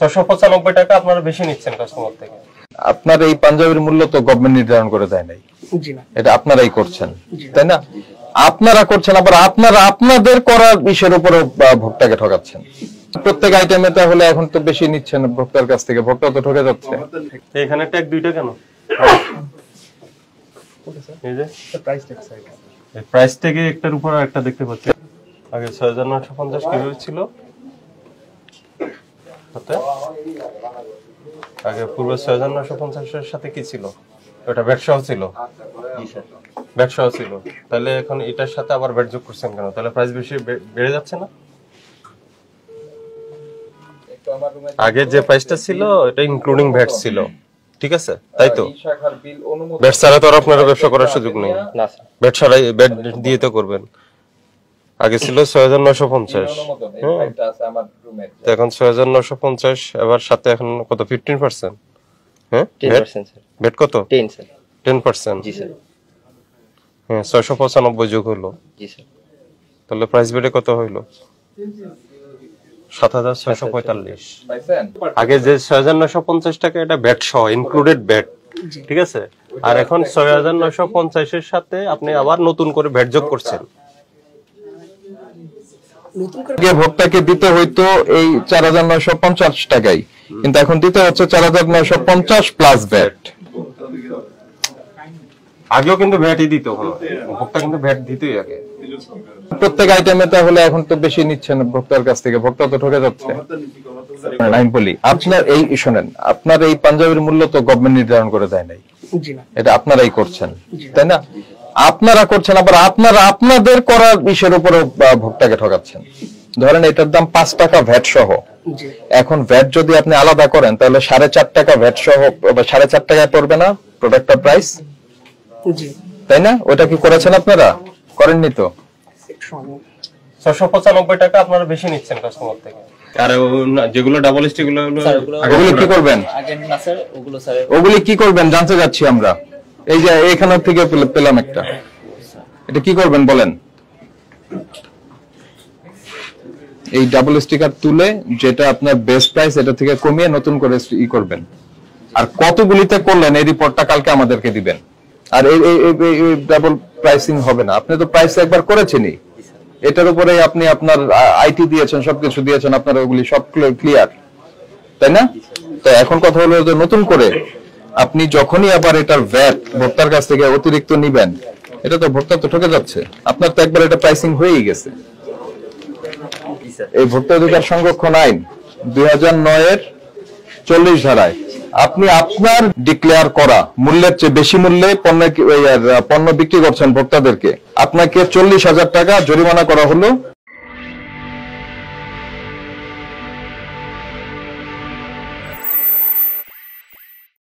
695 টাকা আপনারা বেশি নিচ্ছেন কাস্টমার থেকে। আপনার এই পাঞ্জাবির মূল্য তো গভর্নমেন্ট নির্ধারণ করে দেয় নাই, এটা আপনারাই করছেন, তাই না? আপনারা করছেন, আবার আপনারা আপনাদের করার বিষয়ের উপর ভোক্তাকে ঠকাচ্ছেন। প্রত্যেক আইটেমে তাহলে এখন তো বেশি নিচ্ছেন ভোক্তার কাছ থেকে, ভোক্তা তো ঠকে যাচ্ছে। এখানে ট্যাগ দুইটা কেন? এই যে প্রাইস ট্যাগে একটার উপর একটা দেখতে পাচ্ছি। আগে 6950 কিভাবে ছিল? আগে পূর্বে 6950 এর সাথে কি ছিল? ওটা ভ্যাট সহ ছিল। ভ্যাট সহ ছিল। তাহলে এখন এটার সাথে আবার ভ্যাট যোগ করছেন কেন? তাহলে প্রাইস বেশি বেড়ে যাচ্ছে না? আগে যে প্রাইসটা ছিল এটা ইনক্লুডিং ভ্যাট ছিল, ঠিক আছে? তাই তো ভ্যাট ছাড়া তো আর আপনার ব্যবসা করার সুযোগ নেই। ভ্যাট ছাড়াই ভ্যাট দিয়ে তো করবেন। আগে ছিল 6950, এখন 6950, এবার সাথে এখন কত 15%? হ্যাঁ 10% স্যার। ভ্যাট কত? 10%। জি স্যার। হ্যাঁ 695 যোগ হলো। জি স্যার। তাহলে প্রাইস বেড়ে কত হইলো? 7645। আগে যে 6950 টাকা এটা ভ্যাট সহ ইনক্লুডেড ভ্যাট, ঠিক আছে? আর এখন 6950 এর সাথে আপনি আবার নতুন করে ভ্যাট যোগ করছেন। ভোক্তাকে দিতে হইতো এই 4950 টাকাই, কিন্তু এখন দিতে হচ্ছে 4950 প্লাস ভ্যাট। আগেও কিন্তু ভ্যাটই দিত, ভোক্তা কিন্তু ভ্যাট দিতই আগে। প্রত্যেক আইটেমে তাহলে এখন তো বেশি নিচ্ছেন ভোক্তার কাছ থেকে, ভোক্তা তো ঠকে যাচ্ছে। আমি বলি আপনার এই শোনেন, আপনার এই পাঞ্জাবির মূল্য তো গভর্নমেন্ট নির্ধারণ করে দেয় নাই, এটা আপনারাই করছেন, তাই না? আপনারা করছেন, আবার আপনারা আপনাদের করার বিষয়ের উপর ভোক্তাকে ঠকাচ্ছেন। ধরেন এটার দাম 5 টাকা ভ্যাট সহ, এখন ভ্যাট যদি আপনি আলাদা করেন তাহলে 4.5 টাকা ভ্যাট সহ 4.5 টাকায় পড়বে না প্রোডাক্টটার প্রাইস, তাই না? ওটা কি করেছেন আপনারা? করেননি তো। 695 টাকা আপনারা বেশি নিচ্ছেন কাস্টমার থেকে। আর যেগুলো ডাবল স্টিক গুলো ওগুলো কি করবেন? ওগুলো কি করবেন জানতে যাচ্ছি আমরা। এই যে এখান থেকে পেলাম একটা, এটা কি করবেন বলেন? এই ডাবল স্টিকার তুলে যেটা আপনার বেস্ট প্রাইস এটা থেকে কমিয়ে নতুন করে ই করবেন। আর কতগুলিতে করলেন এই রিপোর্টটা কালকে আমাদেরকে দিবেন। আর এই ডাবল প্রাইসিং হবে না, আপনি তো প্রাইস একবার করেছেনই, এটার উপরে আপনি আপনার আইটি দিয়েছেন, সবকিছু দিয়েছেন, আপনার ওগুলি সব ক্লিয়ার, তাই না? তো এখন কথা হলো যে নতুন করে আপনি যখনই আবার এটার ভ্যাট ভোক্তার কাছ থেকে অতিরিক্ত নিবেন, এটা তো ভোক্তা তো ঠকে যাচ্ছে। আপনার তো একবার এটা প্রাইসিং হয়েই গেছে। এই ভোক্তা অধিকার সংরক্ষণ আইন 2009 এর 40 ধারায় আপনি আপনার ডিক্লেয়ার করা মূল্যের চেয়ে বেশি মূল্যে পণ্য বিক্রি করছেন ভোক্তাদেরকে, আপনাকে 40,000 টাকা জরিমানা করা হলো।